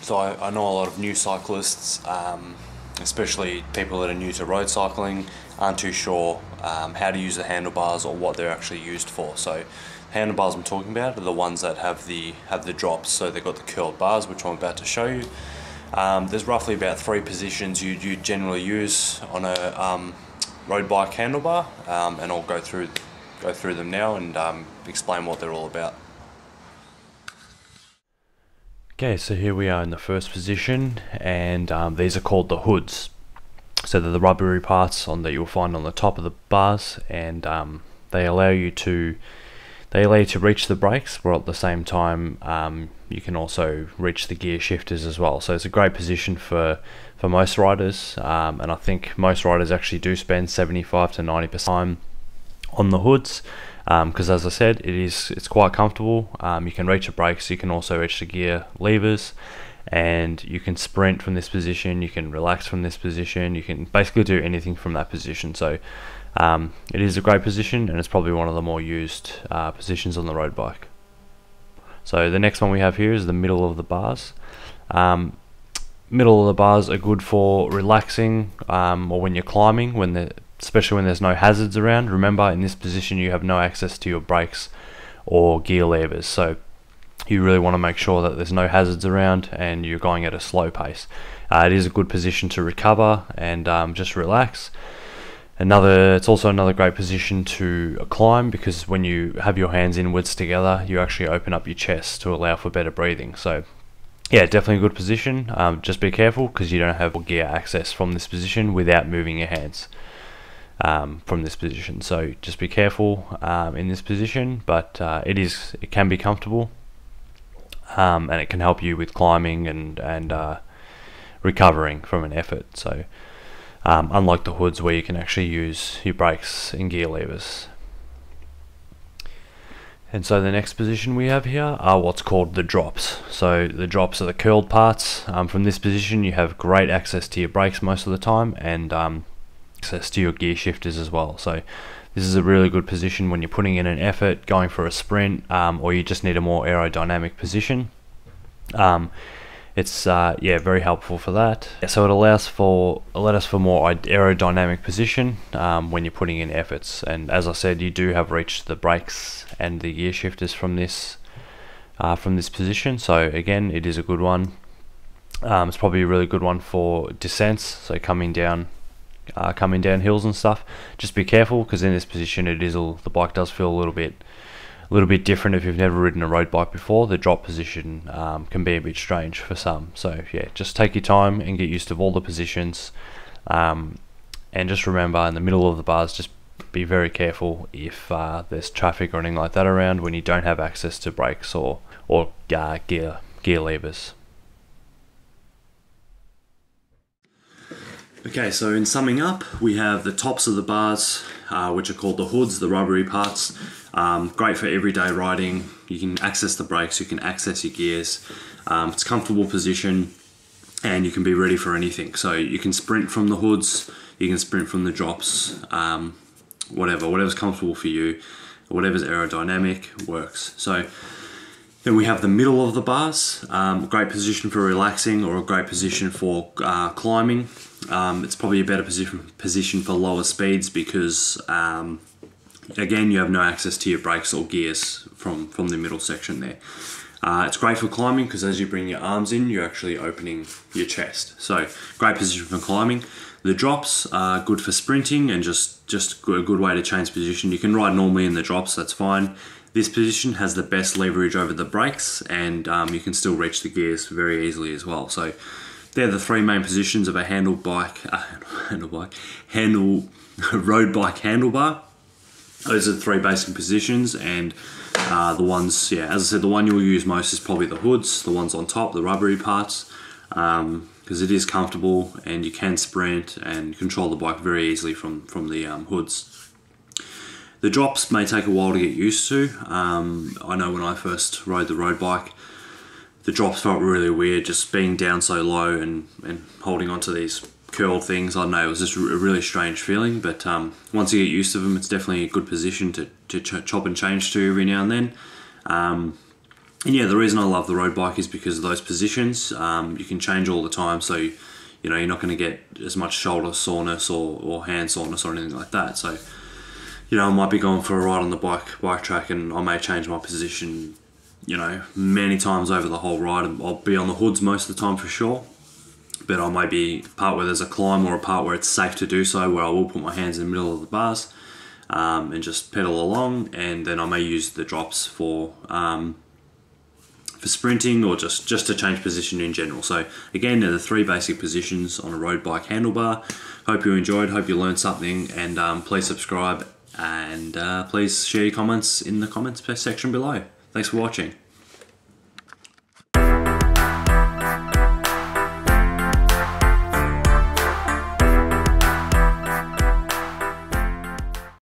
So I know a lot of new cyclists, especially people that are new to road cycling, aren't too sure how to use the handlebars or what they're actually used for. So handlebars I'm talking about are the ones that have the drops. So they've got the curled bars, which I'm about to show you. There's roughly about 3 positions you generally use on a road bike handlebar, and I'll go through them now and explain what they're all about. Okay, so here we are in the first position, and these are called the hoods. So they're the rubbery parts that you'll find on the top of the bars, and they allow you to reach the brakes, while at the same time you can also reach the gear shifters as well. So it's a great position for most riders, and I think most riders actually do spend 75 to 90% time on the hoods, because as I said, it's quite comfortable. You can reach the brakes, you can also reach the gear levers, and you can sprint from this position, you can relax from this position, you can basically do anything from that position. So it is a great position, and it's probably one of the more used positions on the road bike. So the next one we have here is the middle of the bars. Middle of the bars are good for relaxing, or when you're climbing, especially when there's no hazards around. Remember, in this position you have no access to your brakes or gear levers, so you really want to make sure that there's no hazards around and you're going at a slow pace. It is a good position to recover and just relax. It's also another great position to climb, because when you have your hands inwards together, you actually open up your chest to allow for better breathing. So yeah, definitely a good position. Just be careful, because you don't have gear access from this position without moving your hands from this position. So just be careful in this position, but it can be comfortable, and it can help you with climbing and recovering from an effort. So unlike the hoods, where you can actually use your brakes and gear levers. And so the next position we have here are what's called the drops. So the drops are the curled parts. From this position you have great access to your brakes most of the time, and access to your gear shifters as well. So this is a really good position when you're putting in an effort, going for a sprint, or you just need a more aerodynamic position. It's very helpful for that. So it allows for more aerodynamic position when you're putting in efforts. And as I said, you do have reached the brakes and the gear shifters from this position. So again, it is a good one. It's probably a really good one for descents, so coming down hills and stuff. Just be careful, because in this position the bike does feel a little bit different. If you've never ridden a road bike before, the drop position can be a bit strange for some. So yeah, just take your time and get used to all the positions, and just remember, in the middle of the bars, just be very careful if there's traffic or anything like that around, when you don't have access to brakes or gear levers. Okay, so in summing up, we have the tops of the bars, which are called the hoods, the rubbery parts. Great for everyday riding. You can access the brakes, you can access your gears. It's a comfortable position, and you can be ready for anything. So you can sprint from the hoods, you can sprint from the drops, whatever's comfortable for you, whatever's aerodynamic works. So then we have the middle of the bars, a great position for relaxing, or a great position for climbing. It's probably a better position for lower speeds, because again, you have no access to your brakes or gears from the middle section there. It's great for climbing, because as you bring your arms in, you're actually opening your chest. So great position for climbing. The drops are good for sprinting, and just a good way to change position. You can ride normally in the drops, that's fine. This position has the best leverage over the brakes, and you can still reach the gears very easily as well. So they're the 3 main positions of a road bike handlebar. Those are the 3 basic positions, and the ones, as I said, the one you'll use most is probably the hoods, the ones on top, the rubbery parts, because it is comfortable and you can sprint and control the bike very easily from the hoods. The drops may take a while to get used to. I know when I first rode the road bike, the drops felt really weird, just being down so low and holding onto these curled things. I don't know, it was just a really strange feeling, but once you get used to them, it's definitely a good position to chop and change to every now and then. And yeah, the reason I love the road bike is because of those positions. You can change all the time, so you know you're not going to get as much shoulder soreness or hand soreness or anything like that. So you know, I might be going for a ride on the bike track, and I may change my position, you know, many times over the whole ride. I'll be on the hoods most of the time for sure, but I might be a part where there's a climb or a part where it's safe to do so, where I will put my hands in the middle of the bars and just pedal along, and then I may use the drops for sprinting or just to change position in general. So again, they're the 3 basic positions on a road bike handlebar. Hope you enjoyed, hope you learned something, and please subscribe and please share your comments in the comments section below. Thanks for watching.